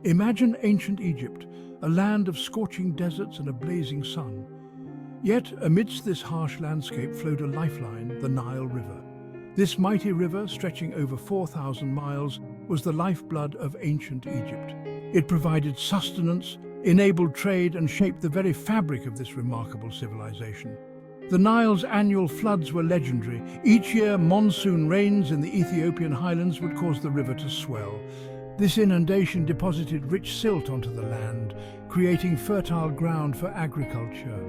Imagine ancient Egypt, a land of scorching deserts and a blazing sun. Yet, amidst this harsh landscape flowed a lifeline, the Nile River. This mighty river, stretching over 4,000 miles, was the lifeblood of ancient Egypt. It provided sustenance, enabled trade, and shaped the very fabric of this remarkable civilization. The Nile's annual floods were legendary. Each year, monsoon rains in the Ethiopian highlands would cause the river to swell. This inundation deposited rich silt onto the land, creating fertile ground for agriculture.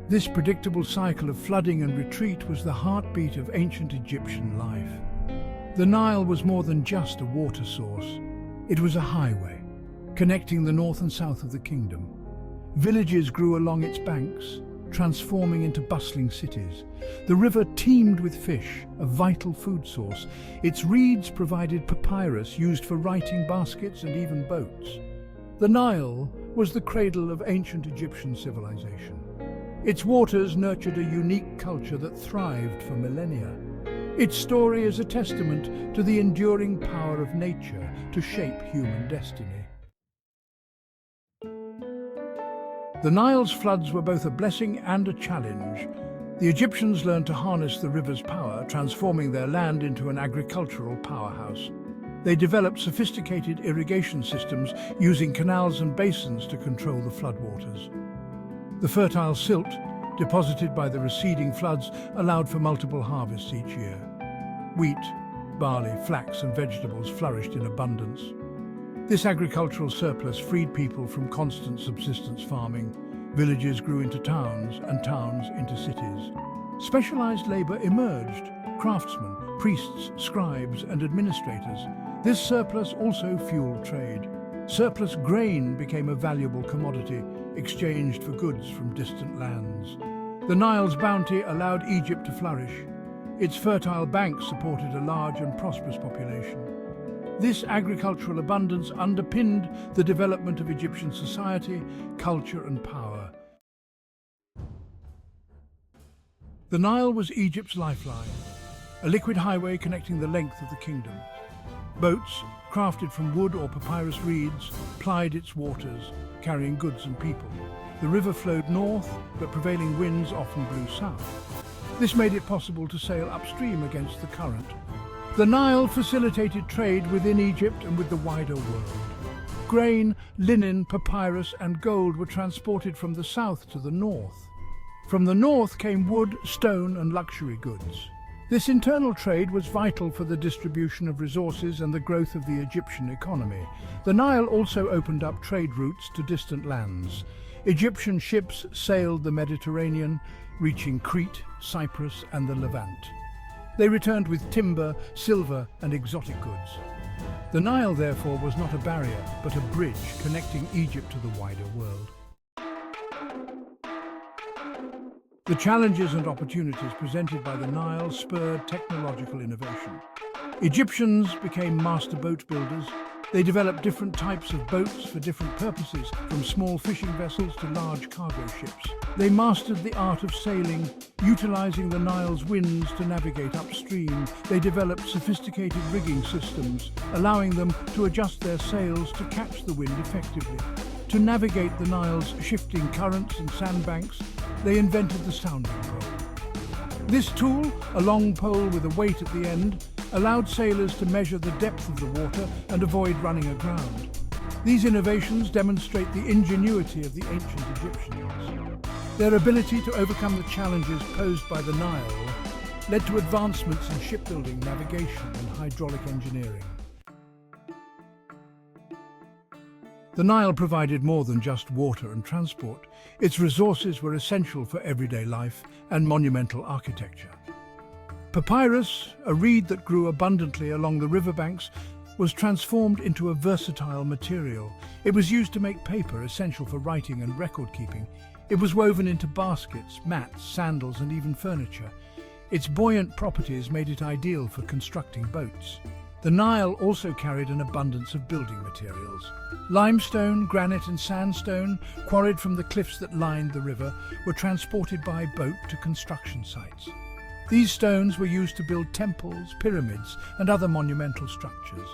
This predictable cycle of flooding and retreat was the heartbeat of ancient Egyptian life. The Nile was more than just a water source. It was a highway, connecting the north and south of the kingdom. Villages grew along its banks, transforming into bustling cities. The river teemed with fish, a vital food source. Its reeds provided papyrus used for writing baskets and even boats. The Nile was the cradle of ancient Egyptian civilization. Its waters nurtured a unique culture that thrived for millennia. Its story is a testament to the enduring power of nature to shape human destiny. The Nile's floods were both a blessing and a challenge. The Egyptians learned to harness the river's power, transforming their land into an agricultural powerhouse. They developed sophisticated irrigation systems using canals and basins to control the floodwaters. The fertile silt, deposited by the receding floods, allowed for multiple harvests each year. Wheat, barley, flax and vegetables flourished in abundance. This agricultural surplus freed people from constant subsistence farming. Villages grew into towns and towns into cities. Specialized labor emerged: craftsmen, priests, scribes and administrators. This surplus also fueled trade. Surplus grain became a valuable commodity, exchanged for goods from distant lands. The Nile's bounty allowed Egypt to flourish. Its fertile banks supported a large and prosperous population. This agricultural abundance underpinned the development of Egyptian society, culture and power. The Nile was Egypt's lifeline, a liquid highway connecting the length of the kingdom. Boats, crafted from wood or papyrus reeds, plied its waters, carrying goods and people. The river flowed north, but prevailing winds often blew south. This made it possible to sail upstream against the current. The Nile facilitated trade within Egypt and with the wider world. Grain, linen, papyrus and gold were transported from the south to the north. From the north came wood, stone and luxury goods. This internal trade was vital for the distribution of resources and the growth of the Egyptian economy. The Nile also opened up trade routes to distant lands. Egyptian ships sailed the Mediterranean, reaching Crete, Cyprus and the Levant. They returned with timber, silver and exotic goods. The Nile, therefore, was not a barrier, but a bridge connecting Egypt to the wider world. The challenges and opportunities presented by the Nile spurred technological innovation. Egyptians became master boat builders. They developed different types of boats for different purposes, from small fishing vessels to large cargo ships. They mastered the art of sailing, utilizing the Nile's winds to navigate upstream. They developed sophisticated rigging systems, allowing them to adjust their sails to catch the wind effectively. To navigate the Nile's shifting currents and sandbanks, they invented the sounding pole. This tool, a long pole with a weight at the end, allowed sailors to measure the depth of the water and avoid running aground. These innovations demonstrate the ingenuity of the ancient Egyptians. Their ability to overcome the challenges posed by the Nile led to advancements in shipbuilding, navigation and hydraulic engineering. The Nile provided more than just water and transport. Its resources were essential for everyday life and monumental architecture. Papyrus, a reed that grew abundantly along the riverbanks, was transformed into a versatile material. It was used to make paper essential for writing and record-keeping. It was woven into baskets, mats, sandals and even furniture. Its buoyant properties made it ideal for constructing boats. The Nile also carried an abundance of building materials. Limestone, granite and sandstone, quarried from the cliffs that lined the river, were transported by boat to construction sites. These stones were used to build temples, pyramids and other monumental structures.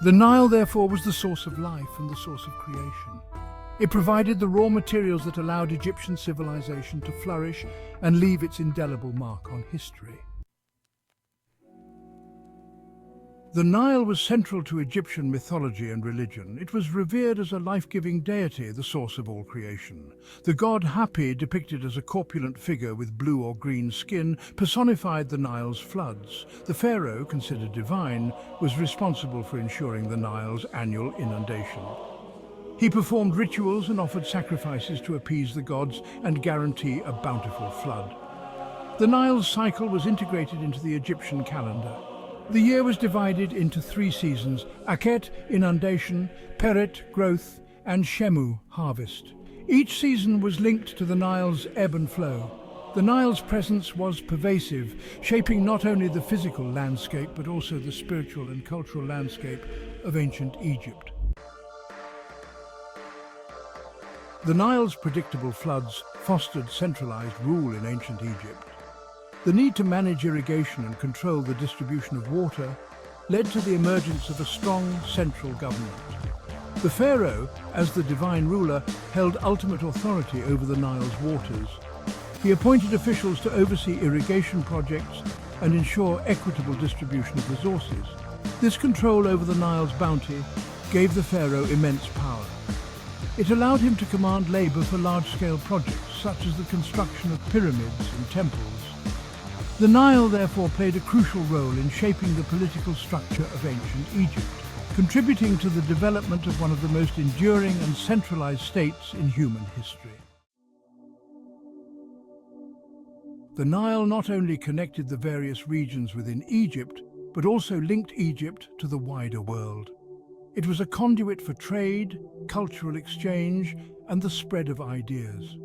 The Nile, therefore, was the source of life and the source of creation. It provided the raw materials that allowed Egyptian civilization to flourish and leave its indelible mark on history. The Nile was central to Egyptian mythology and religion. It was revered as a life-giving deity, the source of all creation. The god Hapi, depicted as a corpulent figure with blue or green skin, personified the Nile's floods. The pharaoh, considered divine, was responsible for ensuring the Nile's annual inundation. He performed rituals and offered sacrifices to appease the gods and guarantee a bountiful flood. The Nile's cycle was integrated into the Egyptian calendar. The year was divided into 3 seasons: Akhet, inundation; Peret, growth; and Shemu, harvest. Each season was linked to the Nile's ebb and flow. The Nile's presence was pervasive, shaping not only the physical landscape but also the spiritual and cultural landscape of ancient Egypt. The Nile's predictable floods fostered centralized rule in ancient Egypt. The need to manage irrigation and control the distribution of water led to the emergence of a strong central government. The pharaoh, as the divine ruler, held ultimate authority over the Nile's waters. He appointed officials to oversee irrigation projects and ensure equitable distribution of resources. This control over the Nile's bounty gave the pharaoh immense power. It allowed him to command labor for large-scale projects, such as the construction of pyramids and temples. The Nile, therefore, played a crucial role in shaping the political structure of ancient Egypt, contributing to the development of one of the most enduring and centralized states in human history. The Nile not only connected the various regions within Egypt, but also linked Egypt to the wider world. It was a conduit for trade, cultural exchange, and the spread of ideas.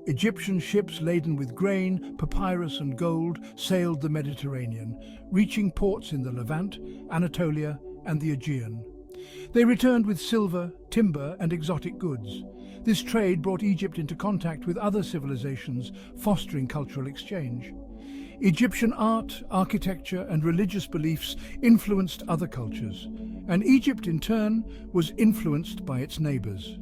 Egyptian ships laden with grain, papyrus and gold sailed the Mediterranean, reaching ports in the Levant, Anatolia and the Aegean. They returned with silver, timber and exotic goods. This trade brought Egypt into contact with other civilizations, fostering cultural exchange. Egyptian art, architecture and religious beliefs influenced other cultures, and Egypt in turn was influenced by its neighbors.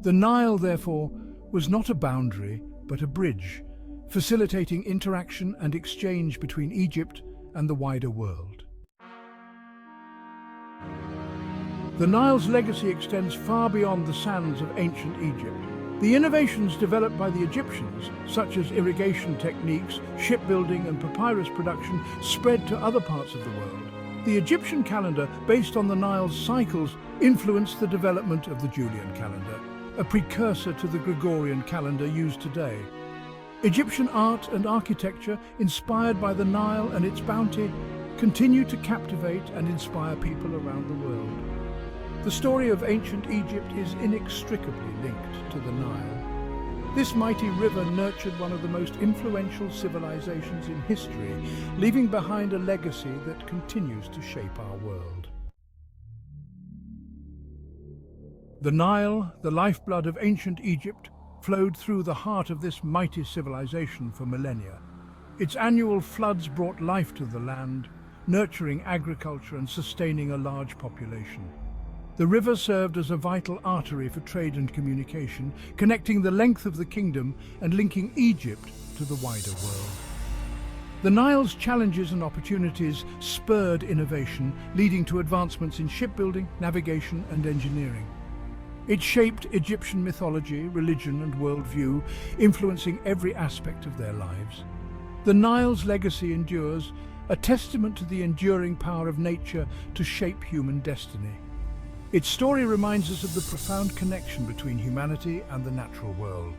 The Nile, therefore, was not a boundary, but a bridge, facilitating interaction and exchange between Egypt and the wider world. The Nile's legacy extends far beyond the sands of ancient Egypt. The innovations developed by the Egyptians, such as irrigation techniques, shipbuilding and papyrus production, spread to other parts of the world. The Egyptian calendar, based on the Nile's cycles, influenced the development of the Julian calendar, a precursor to the Gregorian calendar used today. Egyptian art and architecture, inspired by the Nile and its bounty, continue to captivate and inspire people around the world. The story of ancient Egypt is inextricably linked to the Nile. This mighty river nurtured one of the most influential civilizations in history, leaving behind a legacy that continues to shape our world. The Nile, the lifeblood of ancient Egypt, flowed through the heart of this mighty civilization for millennia. Its annual floods brought life to the land, nurturing agriculture and sustaining a large population. The river served as a vital artery for trade and communication, connecting the length of the kingdom and linking Egypt to the wider world. The Nile's challenges and opportunities spurred innovation, leading to advancements in shipbuilding, navigation and engineering. It shaped Egyptian mythology, religion and worldview, influencing every aspect of their lives. The Nile's legacy endures, a testament to the enduring power of nature to shape human destiny. Its story reminds us of the profound connection between humanity and the natural world.